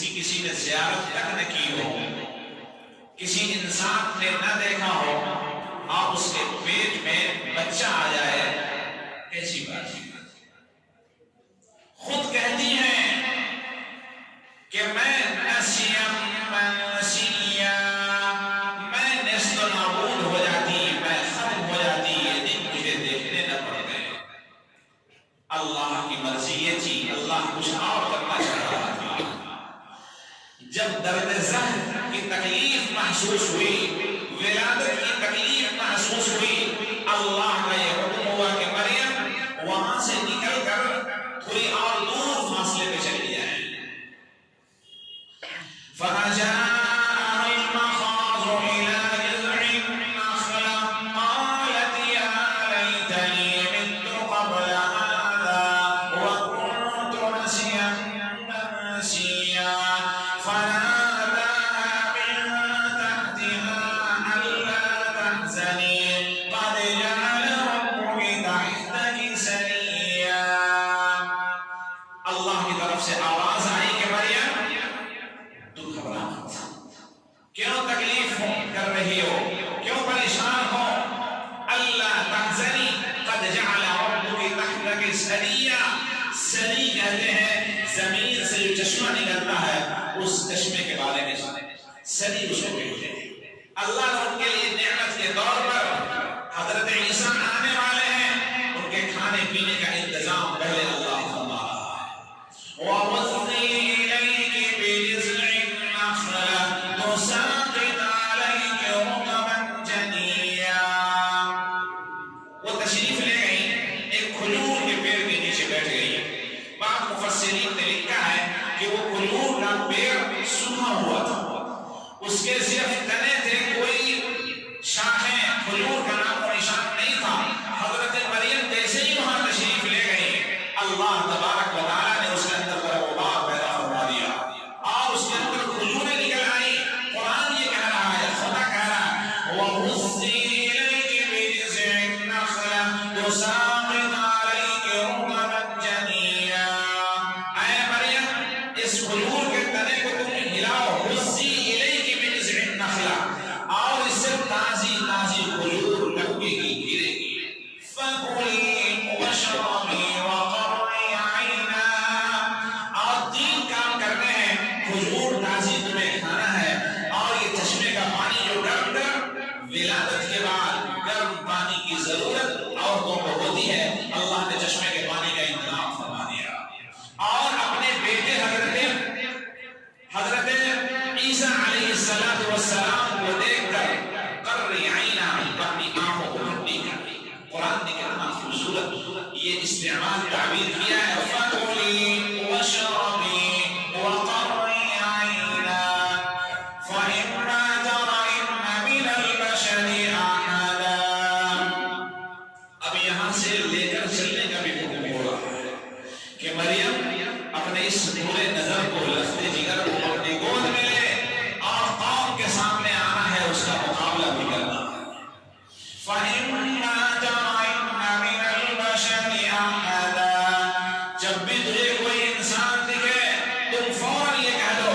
جس کی کسی نے زیارت تک نہ کی ہو، کسی انسان نے نہ دیکھا ہو، آپ اس کے پیٹ میں بچہ آ جائے، کیسی بات ہے؟ خود کہتی ہیں کہ میں نسیم منسیا، میں نیست و نابود ہو جاتی، میں ختم ہو جاتی، یہ دن مجھے دیکھنے نہ پڑتے۔ اللہ کی مرضی یہ تھی، اللہ کچھ اور کرنا چاہ رہا تھا۔ جب درد زہر کی تکلیف محسوس ہوئی، ولادت کی تکلیف محسوس ہوئی، اللہ کا یہ حکم ہوا کہ مریم وہاں سے نکل کر تھوڑی اور دور فاصلے پہ چلی جائیں۔ فَأَجَاءَ الْمَخَاضُ إِلَى جِذْعِ النَّخْلَةِ قَالَتْ يَا لَيْتَنِي مِتُّ قَبْلَ هَذَا وَكُنتُ نَسِيًّا مَنسِيًّا فَنَادَاهَا مِن تَحْتِهَا أَلَّا تَحْزَنِي قَدْ جَعَلَ رَبُّكِ تَحْتَكِ سَرِيًّا۔ اللہ کی طرف سے آواز آئی کہ مریم تم گھبرا مت، کیوں تکلیف کر رہی ہو، کیوں پریشان ہو؟ اللہ تحزنی قد جعل ربک تحتک سریا، سری کہتے ہیں زمین سے جو چشمہ نکلتا ہے، اس چشمے کے بارے میں سری اس کو کہتے ہیں۔ اللہ نے ان کے لیے نعمت کے طور پر حضرت عیسیٰ آنے والے ہیں، ان کے کھانے پینے کا انتظام پہلے اللہ فرما رہا ہے۔ وَوَصِّي إِلَيْكِ بِجِذْعِ النَّخْلَةِ تُسَاقِطْ عَلَيْكِ رُطَبًا جَنِيًّا۔ وہ تشریف لے گئی، ایک کھجور کے پیڑ کے نیچے بیٹھ گئی۔ بعض مفسرین نے لکھا ہے کہ وہ کھجور کا پیڑ سوکھا ہوا تھا، اس کے صرف تنے تھے، کوئی شاخیں کھجور کا نام و نشان نہیں تھا۔ حضرت مریم جیسے ہی وہاں تشریف لے گئی، اللہ تبارک و تعالیٰ نے اس کے اندر غبار پیدا فرما دیا اور اس کے اندر کھجوریں نکل آئی۔ قرآن یہ کہہ رہا ہے، خدا کہہ رہا ہے وَهُزِّي إِلَيْكِ بِجِذْعِ النَّخْلَةِ تُسَاقِطْ عَلَيْكِ رُطَبًا جَنِيًّا۔ اے مریم، اس کھجور کے تنے کو تم ہلاؤ، وَهُزِّي إِلَيْكِ بِجِذْعِ النَّخْلَةِ، اور اس سے تازی تازی کھجور لگے گی، گرے گی۔ فَكُلِي وَاشْرَبِي وَقَرِّي عَيْنًا، اور تین کام کرنے ہیں، کھجور تازی تمہیں کھانا ہے، اور یہ چشمے کا پانی جو گرم گرم، ولادت کے بعد گرم پانی کی ضرورت عورتوں کو ہوتی ہے، اللہ نے چشمے کے پانی کا انتظام فرما دیا۔ اور اپنے بیٹے حضرت عیسیٰ علیہ السلام کو دیکھ کر قرّی عینا، اپنی آنکھوں کو ٹھنڈی کر دی۔ قرآن نے کتنا خوبصورت یہ استعمال تعبیر کیا ہے، فَكُلِي وَاشْرَبِي وَقَرِّي عَيْنًا فَإِمَّا تَرَيِنَّ مِنَ الْبَشَرِ أَحَدًا۔ اب یہاں سے لے کر چلنے کا بھی حکم ہو رہا ہے کہ مریم اپنے اس نورِ نظر کو، لفظ جگر کو اپنی گود میں لے اور قوم کے سامنے آنا ہے، اس کا مقابلہ بھی کرنا ہے۔ فَإِمَّا تَرَيِنَّ مِنَ الْبَشَرِ أَحَدًا، جب بھی تجھے کوئی انسان دکھے تم فوراً یہ کہہ دو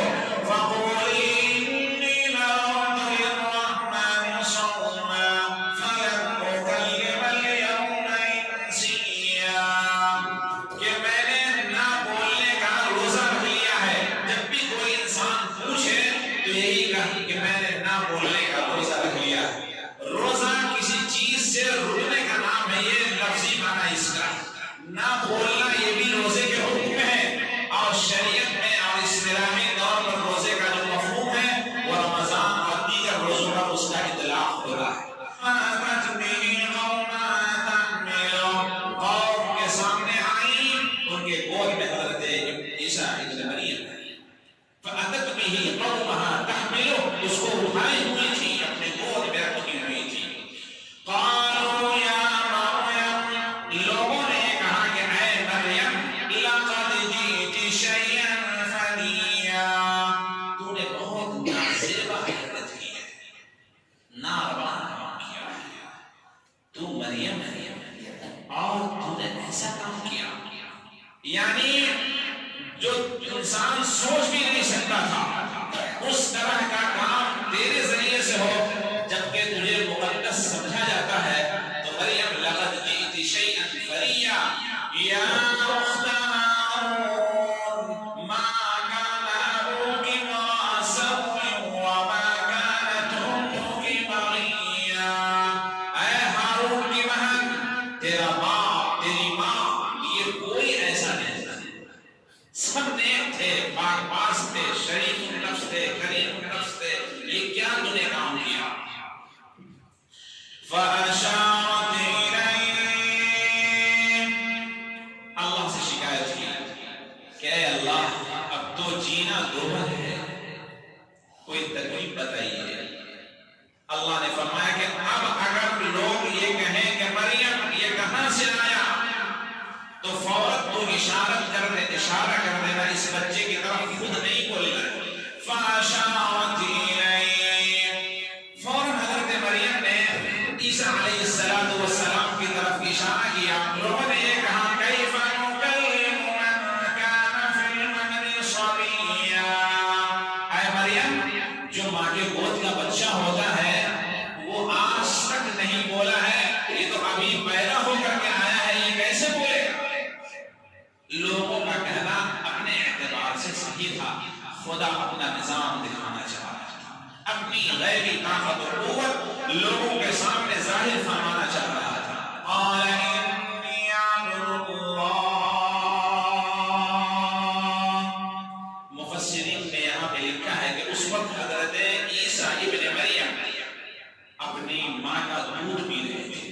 فَقُولِي إِنِّي نَذَرْتُ لِلرَّحْمَنِ صَوْمًا فَلَنْ أُكَلِّمَ الْيَوْمَ إِنسِيًّا، کہ میں نے نہ بولنے کا روزہ رکھ لیا ہے۔ جب بھی کوئی انسان پوچھے تو یہی کہا کہ میں نے نہ بولنے کا روزہ رکھ لیا ہے۔ روزہ کسی چیز سے رکنے کا نام ہے، یہ لفظی معنی اس کا، نہ بولنا یہ بھی روزے کے حکم ہے، اور شریعت میں اور اصطلاحی طور پر روزے کا جو مفہوم ہے وہ رمضان اور دیگر روزوں پر اس کا اطلاق ہو رہا ہے۔ فَأَتَتْ بِهِ قَوْمَهَا تَحْمِلُهُ، قوم کے سامنے آئی، ان کے گود میں حضرت عیسیٰ ابن مریم ہے۔ فَأَتَتْ بِهِ قَوْمَهَا تَحْمِلُهُ، اس کو فأشارت إليه، اللہ سے شکایت کی کہ اے اللہ اب تو جینا دوبر ہے، کوئی تکلیف بتائیے۔ اللہ نے فرمایا کہ اب اگر لوگ یہ کہیں کہ مریم یہ کہاں سے آیا تو فوراً تو اشارہ کر دینا اس بچے کی طرف، خود نہیں بولنا۔ فَأَشَارَتْ إِلَيْهِ، فوراً حضرت مریم نے عیسیٰ علیہ السلام کی طرف اشارہ کیا۔ لوگوں نے یہ کہا كَيْفَ نُكَلِّمُ مَنْ كَانَ فِي الْمَهْدِ صَبِيًّا، اے مریم جو ماں کے گود کا بچہ ہوتا ہے وہ آج تک نہیں بولا ہے، یہ تو ابھی پیدا ہو کر کے آیا ہے، یہ کیسے بولے گا؟ لوگوں کا کہنا اپنے اعتبار سے صحیح تھا، خدا اپنا نظام دکھانا چاہ رہا تھا، اپنی غیبی طاقت و قوت لوگوں کے سامنے ظاہر فرمانا چاہ رہا تھا۔ قال انی عبد اللہ، مفسرین نے یہاں پہ لکھا ہے کہ اس وقت حضرت عیسیٰ ابن مریم اپنی ماں کا دودھ پی رہے تھے،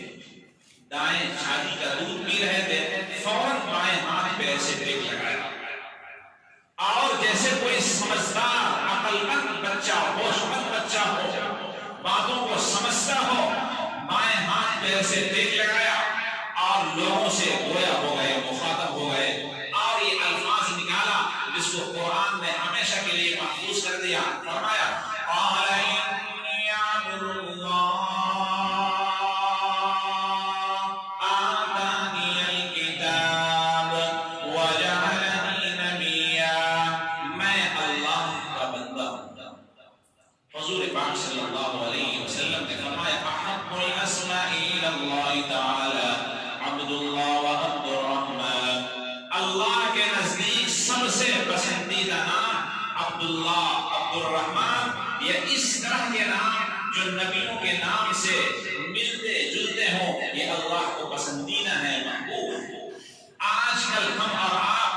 دائیں چھاتی کا دودھ پی رہے تھے، فوراً بائیں ہاتھ پہ ایسے ٹیک لگایا، اور جیسے کوئی سمجھدار عقل مند بچہ، ہوش مند بچہ ہو، باتوں کو سمجھتا ہو، بائیں ہاتھ پہ ایسے ٹیک لگایا اور لوگوں سے گویا ہو گئے، مخاطب ہو گئے، اور یہ الفاظ نکالا جس کو قرآن نے ہمیشہ کے لیے محفوظ کر دیا۔ فرمایا قال انی عبد اللہ آتانی الکتاب وجعلنی نبیا، میں اللہ کا بندہ ہوں۔ حضور پاک صلی اللہ علیہ وسلم نے فرمایا احب الاسماء الی اللہ تعالی عبد اللہ و عبد الرحمن، اللہ کے نزدیک سب سے پسندیدہ نام عبداللہ، عبد الرحمن، یا اس طرح کے نام جو نبیوں کے نام سے ملتے جلتے ہوں، یہ اللہ کو پسندیدہ ہے، محبوب ہے۔ آج کل ہم اور آپ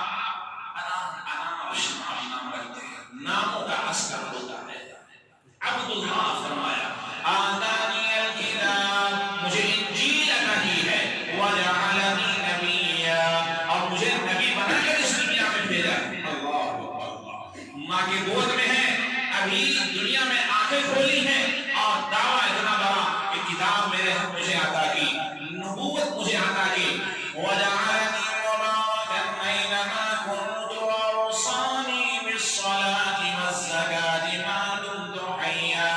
نام رکھتے ہیں، ناموں کا اثر ہوتا ہے۔ عبداللہ فرمایا آتانی الکتاب، مجھے انجیل عطا کی ہے، وجعلنی نبیا، اور مجھے نبی بنا کر اس دنیا میں بھیجا ہے۔ اللہ ماں کے گود میں ہے، ابھی دنیا میں آنکھیں کھولی ہیں، اور دعویٰ اتنا بڑا کہ کتاب مجھے عطا کی، نبوت مجھے عطا کی، وجعلنی مبارکا اینما کنت واوصانی بالصلاة والزکاة ما دمت حیا،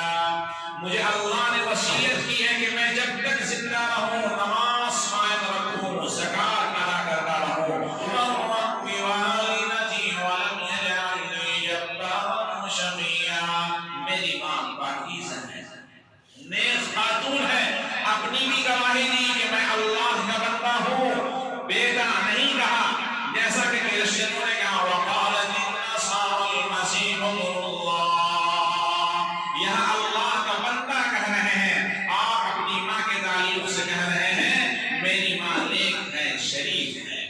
مجھے اللہ نے وصیت کی ہے کہ میں جب تک زندہ رہوں نماز قائم رکھوں، زکات ادا کرتا رہوں، وبرا بوالدتی ولم یجعلنی جبارا شقیا، میری ماں پاکیزہ ہے، نیک خاتون ہے، اپنی بھی گواہی دی کہ میں اللہ کا بندہ ہوں، بیٹا نہیں کہا جیسا کہ کرسچنوں نے کہا وقالت النصارى المسیح ابن اللہ، یہاں اللہ کا بندہ کہہ رہے ہیں، آپ اپنی ماں کے تعلق سے کہہ رہے ہیں میری ماں نیک ہے، شریف ہے۔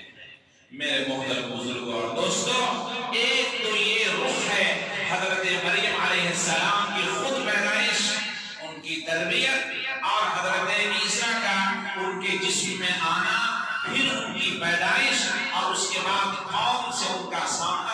میرے محترم بزرگوں اور دوستوں، ایک تو یہ رخ ہے حضرت مریم علیہ السلام کی خود پیدائش، ان کی تربیت، اور حضرت عیسیٰ کا ان کے جسم میں آنا، پھر ان کی پیدائش، اور اس کے بعد قوم سے ان کا سامنا